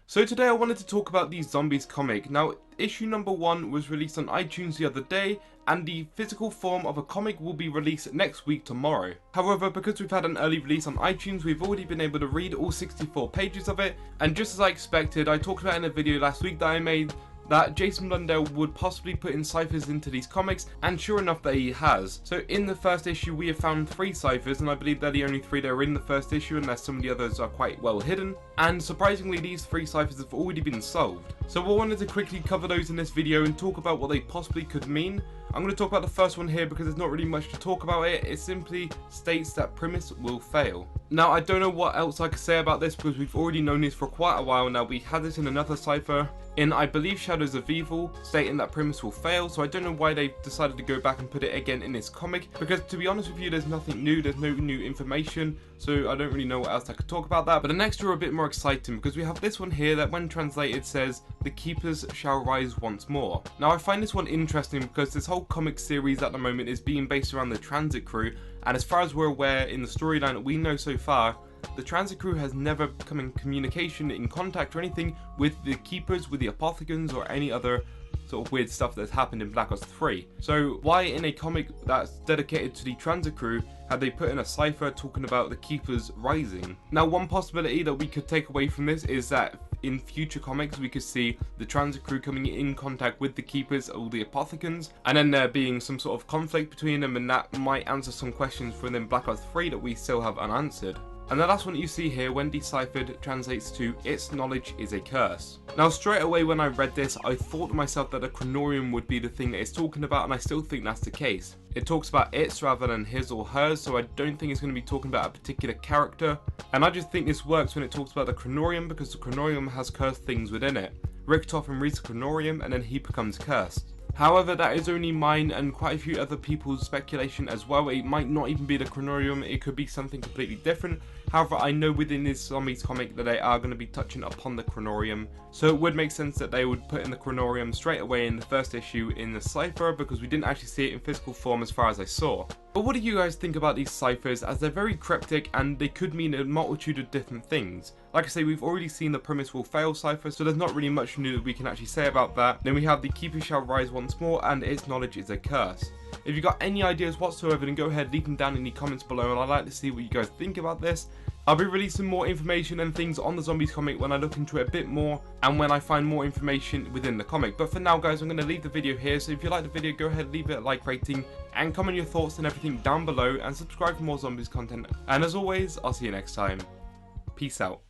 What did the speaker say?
So today I wanted to talk about the Zombies comic. Now, issue number 1 was released on iTunes the other day, and the physical form of a comic will be released next week tomorrow. However, because we've had an early release on iTunes, we've already been able to read all 64 pages of it, and just as I expected, I talked about in a video last week that I made that Jason Blundell would possibly put in ciphers into these comics, and sure enough that he has. So in the first issue we have found 3 ciphers, and I believe they're the only 3 that are in the first issue unless some of the others are quite well hidden, and surprisingly these 3 ciphers have already been solved. So I wanted to quickly cover those in this video and talk about what they possibly could mean. I'm going to talk about the first one here because there's not really much to talk about it. It simply states that premise will fail. Now, I don't know what else I could say about this because we've already known this for quite a while now. We had this in another cipher in, I believe, Shadows of Evil, stating that premise will fail, so I don't know why they decided to go back and put it again in this comic, because to be honest with you, there's nothing new, there's no new information, so I don't really know what else I could talk about that. But the next two are a bit more exciting because we have this one here that when translated says, "The Keepers shall rise once more." Now, I find this one interesting because this whole comic series at the moment is being based around the Transit Crew, and as far as we're aware in the storyline that we know so far, the Transit Crew has never come in communication, in contact or anything with the Keepers, with the Apothecans or any other sort of weird stuff that's happened in Black Ops 3. So why in a comic that's dedicated to the Transit Crew have they put in a cipher talking about the Keepers rising? Now, one possibility that we could take away from this is that in future comics we could see the Transit Crew coming in contact with the Keepers or the Apothecans, and then there being some sort of conflict between them, and that might answer some questions from them Black Ops 3 that we still have unanswered. And the last one you see here, when deciphered, translates to "Its knowledge is a curse." Now, straight away when I read this, I thought to myself that the Chronorium would be the thing that it's talking about, and I still think that's the case. It talks about its rather than his or hers, so I don't think it's going to be talking about a particular character. And I just think this works when it talks about the Chronorium, because the Chronorium has cursed things within it. Richtofen reads the Chronorium and then he becomes cursed. However, that is only mine and quite a few other people's speculation as well. It might not even be the Chronorium, it could be something completely different. However, I know within this Zombies comic that they are going to be touching upon the Chronorium, so it would make sense that they would put in the Chronorium straight away in the first issue in the cipher, because we didn't actually see it in physical form as far as I saw. But what do you guys think about these ciphers, as they're very cryptic and they could mean a multitude of different things? Like I say, we've already seen the premise will fail cipher, so there's not really much new that we can actually say about that. Then we have the Keeper shall rise once more, and its knowledge is a curse. If you've got any ideas whatsoever, then go ahead, leave them down in the comments below, and I'd like to see what you guys think about this. I'll be releasing more information and things on the Zombies comic when I look into it a bit more and when I find more information within the comic. But for now, guys, I'm going to leave the video here, so if you like the video, go ahead, leave it a like rating and comment your thoughts and everything down below, and subscribe for more Zombies content. And as always, I'll see you next time. Peace out.